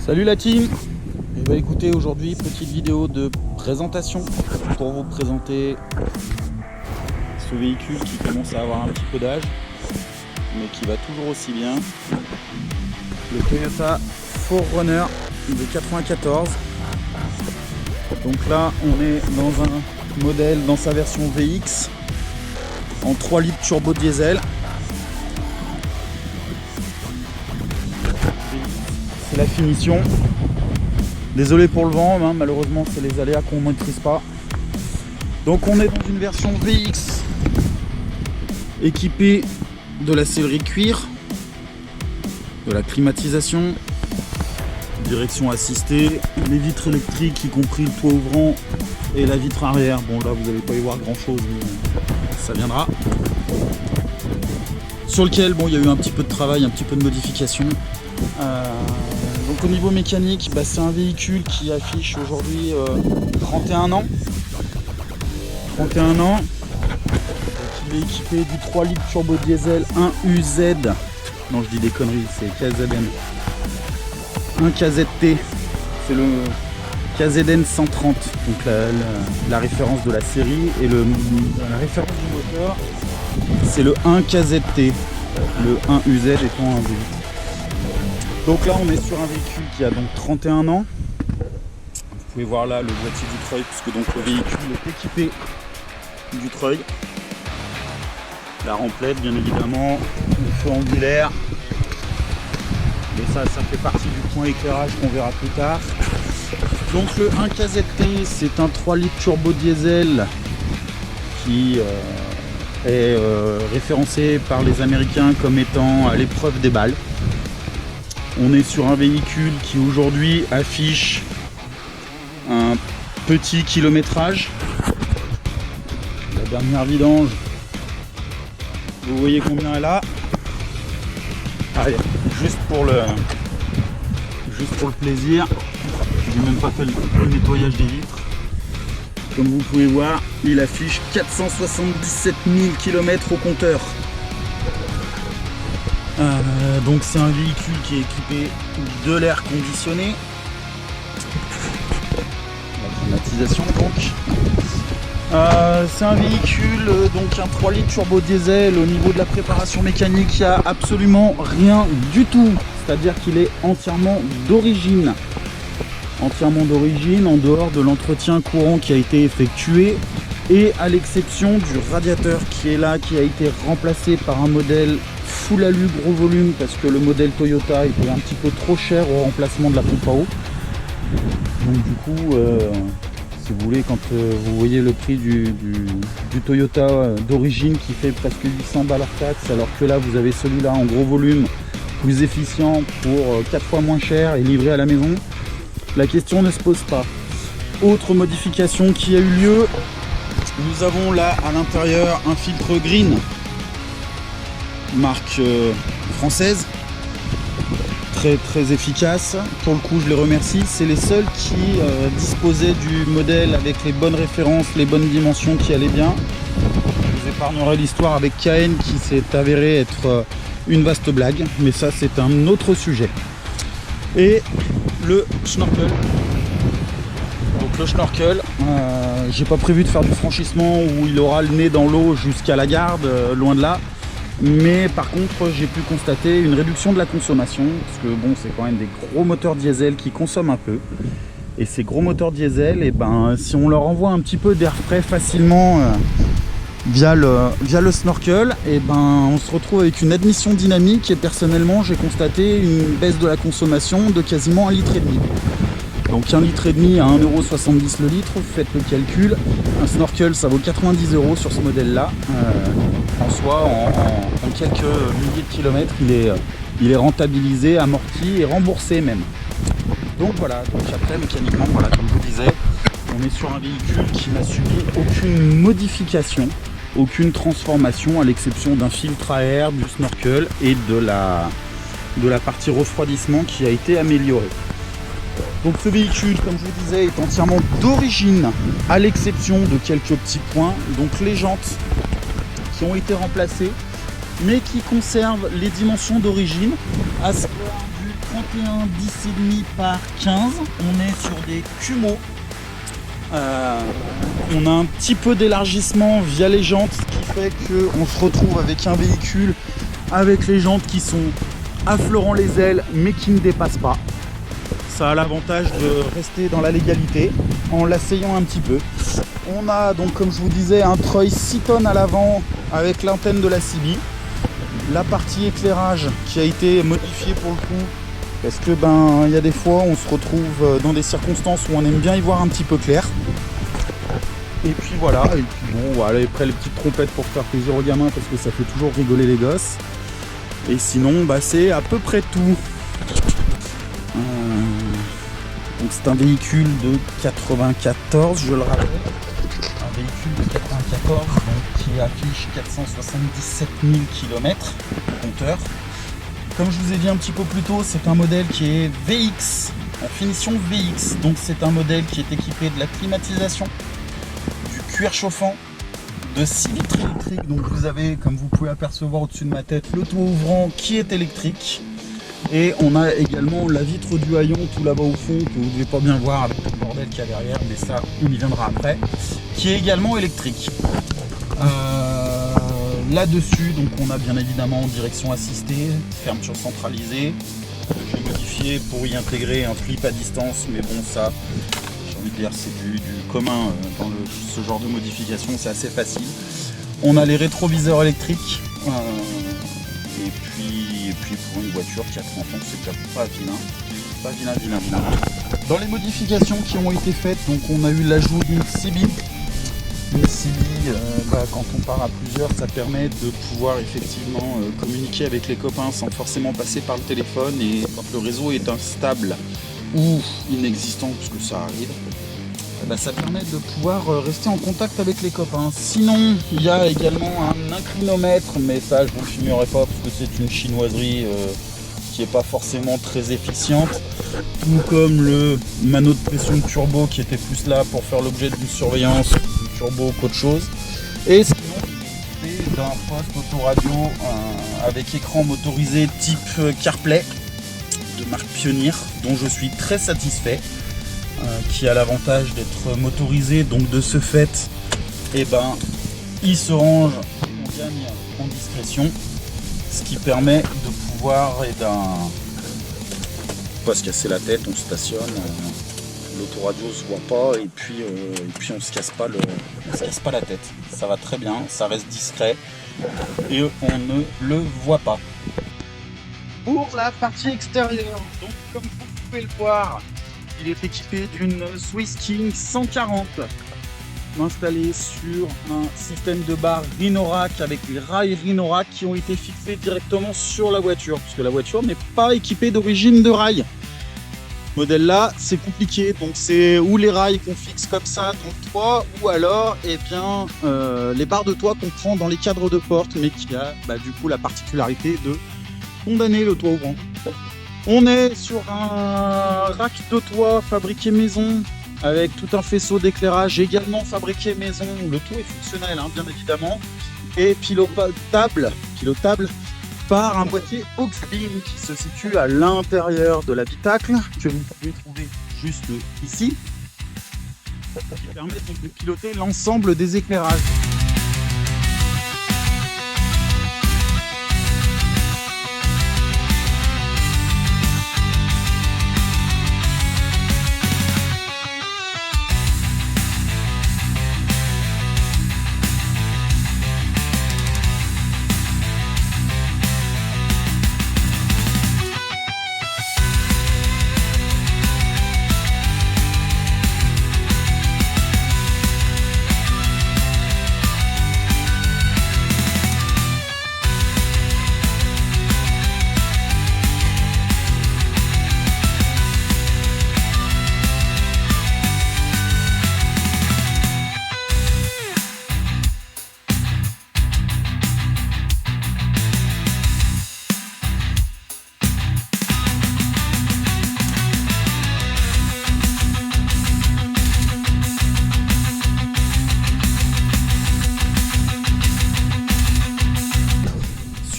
Salut la team. Et bah écoutez, aujourd'hui petite vidéo de présentation pour vous présenter ce véhicule qui commence à avoir un petit peu d'âge mais qui va toujours aussi bien, le Toyota 4Runner de 94. Donc là on est dans un modèle dans sa version VX en 3 litres turbo diesel. C'est la finition. Désolé pour le vent, hein, malheureusement c'est les aléas qu'on ne maîtrise pas. Donc on est dans une version VX équipée de la sellerie cuir, de la climatisation, direction assistée, les vitres électriques y compris le toit ouvrant et la vitre arrière. Bon là vous n'allez pas y voir grand chose, mais ça viendra. Sur lequel bon il y a eu un petit peu de travail, un petit peu de modification. Donc au niveau mécanique, c'est un véhicule qui affiche aujourd'hui 31 ans. 31 ans. Donc, il est équipé du 3 litres turbo diesel 1UZ. Non, je dis des conneries, c'est KZN. Un KZT, c'est le KZN 130. Donc la référence de la série et la référence du moteur, c'est le 1 KZT. Le 1UZ étant un V8. Donc là on est sur un véhicule qui a donc 31 ans. Vous pouvez voir là le boîtier du treuil puisque donc le véhicule est équipé du treuil. La remplette bien évidemment, le feu angulaire. Mais ça fait partie du point éclairage qu'on verra plus tard. Donc le 1KZT c'est un 3 litres turbo diesel qui est référencé par les Américains comme étant à l'épreuve des balles. On est sur un véhicule qui aujourd'hui affiche un petit kilométrage. La dernière vidange, vous voyez combien elle a. Allez, juste pour le plaisir, j'ai même pas fait le nettoyage des vitres. Comme vous pouvez voir, il affiche 477 000 km au compteur. Donc c'est un véhicule qui est équipé de l'air conditionné, la climatisation donc. C'est un véhicule donc un 3 litres turbo diesel. Au niveau de la préparation mécanique, il n'y a absolument rien du tout, c'est-à-dire qu'il est entièrement d'origine en dehors de l'entretien courant qui a été effectué et à l'exception du radiateur qui est là, qui a été remplacé par un modèle full alu gros volume parce que le modèle Toyota était un petit peu trop cher au remplacement de la pompe à eau. Donc du coup si vous voulez, quand vous voyez le prix du Toyota d'origine qui fait presque 800 balles hors taxe, alors que là vous avez celui-là en gros volume, plus efficient pour 4 fois moins cher et livré à la maison, la question ne se pose pas. Autre modification qui a eu lieu, nous avons là à l'intérieur un filtre green marque française, très efficace. Pour le coup je les remercie, c'est les seuls qui disposaient du modèle avec les bonnes références, les bonnes dimensions qui allaient bien. Je vous épargnerai l'histoire avec KN qui s'est avéré être une vaste blague, mais ça c'est un autre sujet. Et le snorkel. Donc le snorkel, j'ai pas prévu de faire du franchissement où il aura le nez dans l'eau jusqu'à la garde, loin de là. Mais par contre j'ai pu constater une réduction de la consommation parce que bon c'est quand même des gros moteurs diesel qui consomment un peu, et ces gros moteurs diesel, et si on leur envoie un petit peu d'air frais facilement via le snorkel, on se retrouve avec une admission dynamique et personnellement j'ai constaté une baisse de la consommation de quasiment 1,5 litre. Donc 1,5 litre à 1,70€ le litre, vous faites le calcul. Un snorkel ça vaut 90 € sur ce modèle là. En soi, en quelques milliers de kilomètres, il est rentabilisé, amorti et remboursé même. Donc voilà, donc après mécaniquement, voilà, comme je vous disais, on est sur un véhicule qui n'a subi aucune modification, aucune transformation à l'exception d'un filtre à air, du snorkel et de la partie refroidissement qui a été améliorée. Donc ce véhicule, comme je vous disais, est entièrement d'origine à l'exception de quelques petits points. Donc les jantes qui ont été remplacées mais qui conservent les dimensions d'origine, à savoir du 31 10,5 par 15. On est sur des Kumo. On a un petit peu d'élargissement via les jantes, ce qui fait qu'on se retrouve avec un véhicule avec les jantes qui sont affleurant les ailes mais qui ne dépassent pas. Ça a l'avantage de rester dans la légalité en l'asseyant un petit peu. On a donc, comme je vous disais, un treuil 6 tonnes à l'avant avec l'antenne de la CB. La partie éclairage qui a été modifiée pour le coup, parce que il y a des fois on se retrouve dans des circonstances où on aime bien y voir un petit peu clair. Et puis voilà, et puis bon, voilà, après les petites trompettes pour faire plaisir aux gamins parce que ça fait toujours rigoler les gosses. Et sinon, c'est à peu près tout. Donc c'est un véhicule de 94, je le rappelle. Un véhicule de 94 donc, qui affiche 477 000 km compteur. Comme je vous ai dit un petit peu plus tôt, c'est un modèle qui est VX, en finition VX. Donc c'est un modèle qui est équipé de la climatisation, du cuir chauffant, de 6 litres électriques. Donc vous avez, comme vous pouvez apercevoir au-dessus de ma tête, le toit ouvrant qui est électrique. Et on a également la vitre du haillon tout là-bas au fond, que vous ne devez pas bien voir avec le bordel qu'il y a derrière, mais ça, on y viendra après, qui est également électrique. Là-dessus, donc on a bien évidemment direction assistée, fermeture centralisée. J'ai modifié pour y intégrer un flip à distance, mais bon, ça, j'ai envie de dire, c'est du commun dans ce genre de modification, c'est assez facile. On a les rétroviseurs électriques. Et puis pour une voiture qui a 30 ans, c'est déjà pas vilain. Dans les modifications qui ont été faites, donc on a eu l'ajout d'une CB. Une CB, quand on part à plusieurs, ça permet de pouvoir effectivement communiquer avec les copains sans forcément passer par le téléphone. Et quand le réseau est instable ou inexistant, puisque ça arrive, ça permet de pouvoir rester en contact avec les copains. Sinon, il y a également un inclinomètre, mais ça je vous le filmerai pas parce que c'est une chinoiserie qui n'est pas forcément très efficiente. Tout comme le mano de pression turbo qui était plus là pour faire l'objet d'une surveillance du turbo qu'autre chose. Et sinon, il est équipé d'un poste autoradio avec écran motorisé type CarPlay de marque Pioneer, dont je suis très satisfait. Qui a l'avantage d'être motorisé, donc de ce fait il se range, on gagne en discrétion, ce qui permet de pouvoir pas se casser la tête, on stationne, l'autoradio se voit pas et puis on se casse pas la tête, ça va très bien, ça reste discret et on ne le voit pas. Pour la partie extérieure, donc comme vous pouvez le voir, il est équipé d'une Swiss King 140 installée sur un système de barre Rhinorack avec les rails Rhinorack qui ont été fixés directement sur la voiture puisque la voiture n'est pas équipée d'origine de rails. Ce modèle là c'est compliqué, donc c'est ou les rails qu'on fixe comme ça dans le toit ou alors les barres de toit qu'on prend dans les cadres de porte mais qui a du coup la particularité de condamner le toit ouvrant. On est sur un rack de toit fabriqué maison avec tout un faisceau d'éclairage également fabriqué maison. Le tout est fonctionnel bien évidemment et pilotable par un boîtier Auxbeam qui se situe à l'intérieur de l'habitacle que vous pouvez trouver juste ici qui permet donc de piloter l'ensemble des éclairages.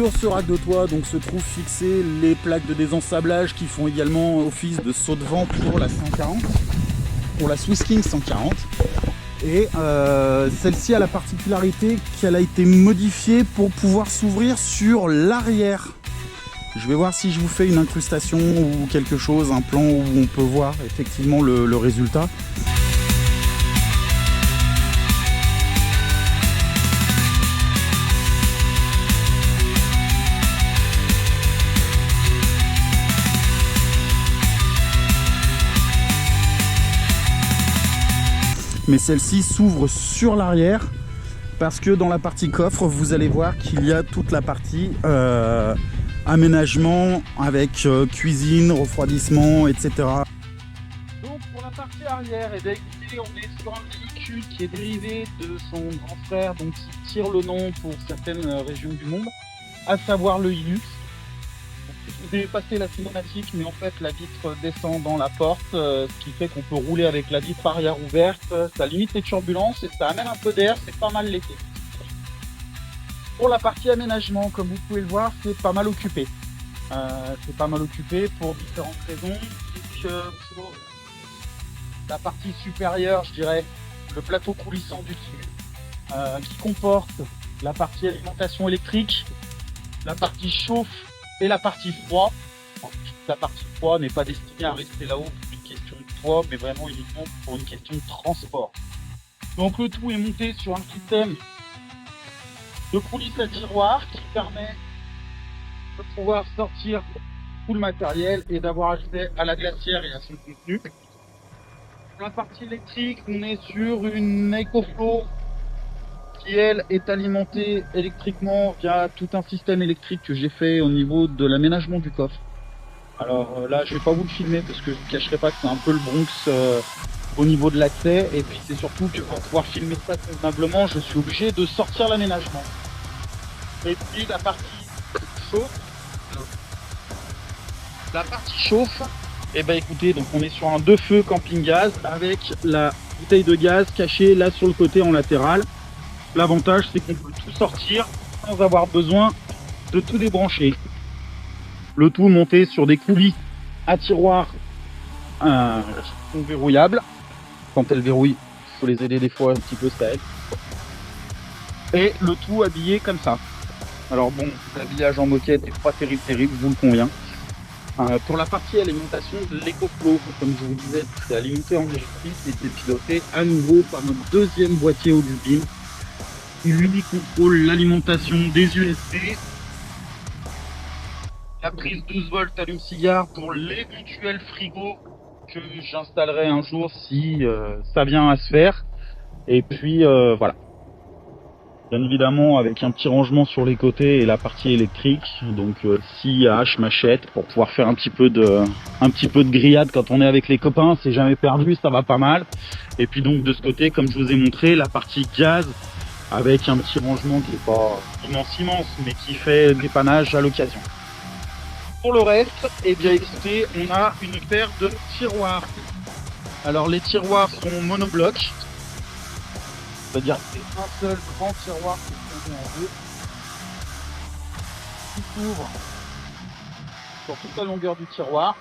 Sur ce rack de toit donc, se trouvent fixées les plaques de désensablage qui font également office de saut de vent pour la 140, pour la Swiss King 140. Et celle-ci a la particularité qu'elle a été modifiée pour pouvoir s'ouvrir sur l'arrière. Je vais voir si je vous fais une incrustation ou quelque chose, un plan où on peut voir effectivement le résultat. Mais celle-ci s'ouvre sur l'arrière parce que dans la partie coffre, vous allez voir qu'il y a toute la partie aménagement avec cuisine, refroidissement, etc. Donc pour la partie arrière, et écoutez, on est sur un véhicule qui est dérivé de son grand frère, donc qui tire le nom pour certaines régions du monde, à savoir le Hilux. Vous avez passé la cinématique, mais en fait la vitre descend dans la porte, ce qui fait qu'on peut rouler avec la vitre arrière ouverte. Ça limite les turbulences et ça amène un peu d'air, c'est pas mal l'été. Pour la partie aménagement, comme vous pouvez le voir, c'est pas mal occupé. C'est pas mal occupé pour différentes raisons. Pour la partie supérieure, je dirais, le plateau coulissant du dessus, qui comporte la partie alimentation électrique, la partie chauffe et la partie froid. La partie froid n'est pas destinée à rester là-haut pour une question de poids, mais vraiment uniquement pour une question de transport. Donc le tout est monté sur un système de coulisse à tiroir qui permet de pouvoir sortir tout le matériel et d'avoir accès à la glacière et à son contenu. Pour la partie électrique, on est sur une EcoFlow qui elle est alimentée électriquement via tout un système électrique que j'ai fait au niveau de l'aménagement du coffre. Alors là je vais pas vous le filmer parce que je ne cacherai pas que c'est un peu le Bronx au niveau de l'accès, et puis c'est surtout que pour pouvoir filmer ça convenablement je suis obligé de sortir l'aménagement. Et puis la partie chauffe. La partie chauffe, et ben écoutez, donc on est sur un 2 feux camping gaz avec la bouteille de gaz cachée là sur le côté en latéral. L'avantage c'est qu'on peut tout sortir sans avoir besoin de tout débrancher. Le tout monté sur des coulis à tiroir verrouillables. Quand elles verrouillent, il faut les aider des fois un petit peu, ça aide. Et le tout habillé comme ça. Alors bon, l'habillage en moquette n'est pas terrible, je vous le conviens. Pour la partie alimentation de l'EcoFlow, comme je vous disais, c'est alimenté en électrique et c'est piloté à nouveau par notre deuxième boîtier au Lubin qui lui contrôle l'alimentation des USB, la prise 12 volts allume-cigare pour l'éventuel frigo que j'installerai un jour si ça vient à se faire. Et puis voilà. Bien évidemment avec un petit rangement sur les côtés et la partie électrique, donc scie, hache, machette pour pouvoir faire un petit peu de grillade quand on est avec les copains, c'est jamais perdu, ça va pas mal. Et puis donc de ce côté, comme je vous ai montré, la partie gaz avec un petit rangement qui n'est pas immense mais qui fait dépannage à l'occasion. Pour le reste, eh bien écoutez, on a une paire de tiroirs. Alors les tiroirs sont monoblocs. C'est-à-dire que c'est un seul grand tiroir qui est scindé en deux, qui s'ouvre sur toute la longueur du tiroir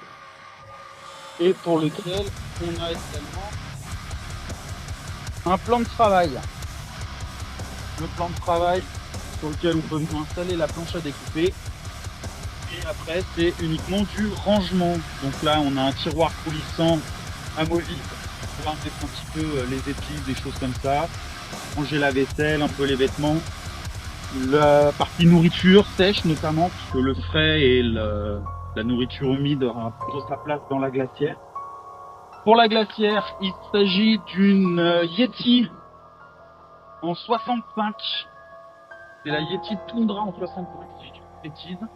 et pour lequel on a également un plan de travail. Le plan de travail sur lequel on peut venir installer la planche à découper. Et après c'est uniquement du rangement. Donc là on a un tiroir coulissant amovible pour mettre un petit peu les épices, des choses comme ça. Ranger la vaisselle, un peu les vêtements. La partie nourriture sèche notamment, puisque le frais et la nourriture humide aura plutôt sa place dans la glacière. Pour la glacière, il s'agit d'une Yeti en 65. C'est la Yeti Tundra en 65, si je dis pas de bêtises,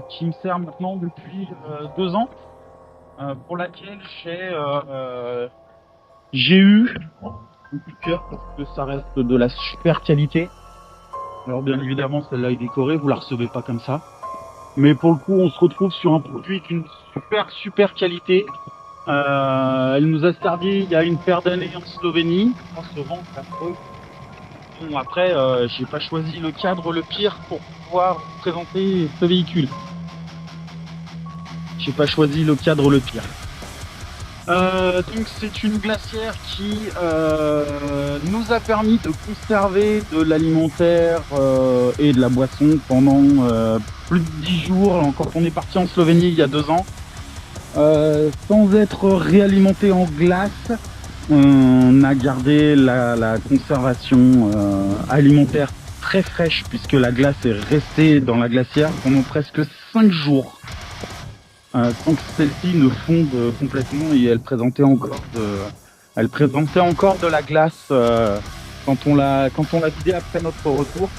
qui me sert maintenant depuis 2 ans, pour laquelle j'ai eu un coup de cœur parce que ça reste de la super qualité. Alors bien évidemment celle-là est décorée, vous la recevez pas comme ça. Mais pour le coup on se retrouve sur un produit d'une super qualité. Elle nous a servi il y a une paire d'années en Slovénie. On se vend affreux. Bon, après, j'ai pas choisi le cadre le pire pour pouvoir présenter ce véhicule. J'ai pas choisi le cadre le pire. Donc c'est une glacière qui nous a permis de conserver de l'alimentaire et de la boisson pendant plus de 10 jours, quand on est parti en Slovénie il y a 2 ans, sans être réalimenté en glace. On a gardé la conservation alimentaire très fraîche puisque la glace est restée dans la glacière pendant presque 5 jours. Sans que celle-ci ne fonde complètement et elle présentait encore de la glace quand on l'a vidée après notre retour.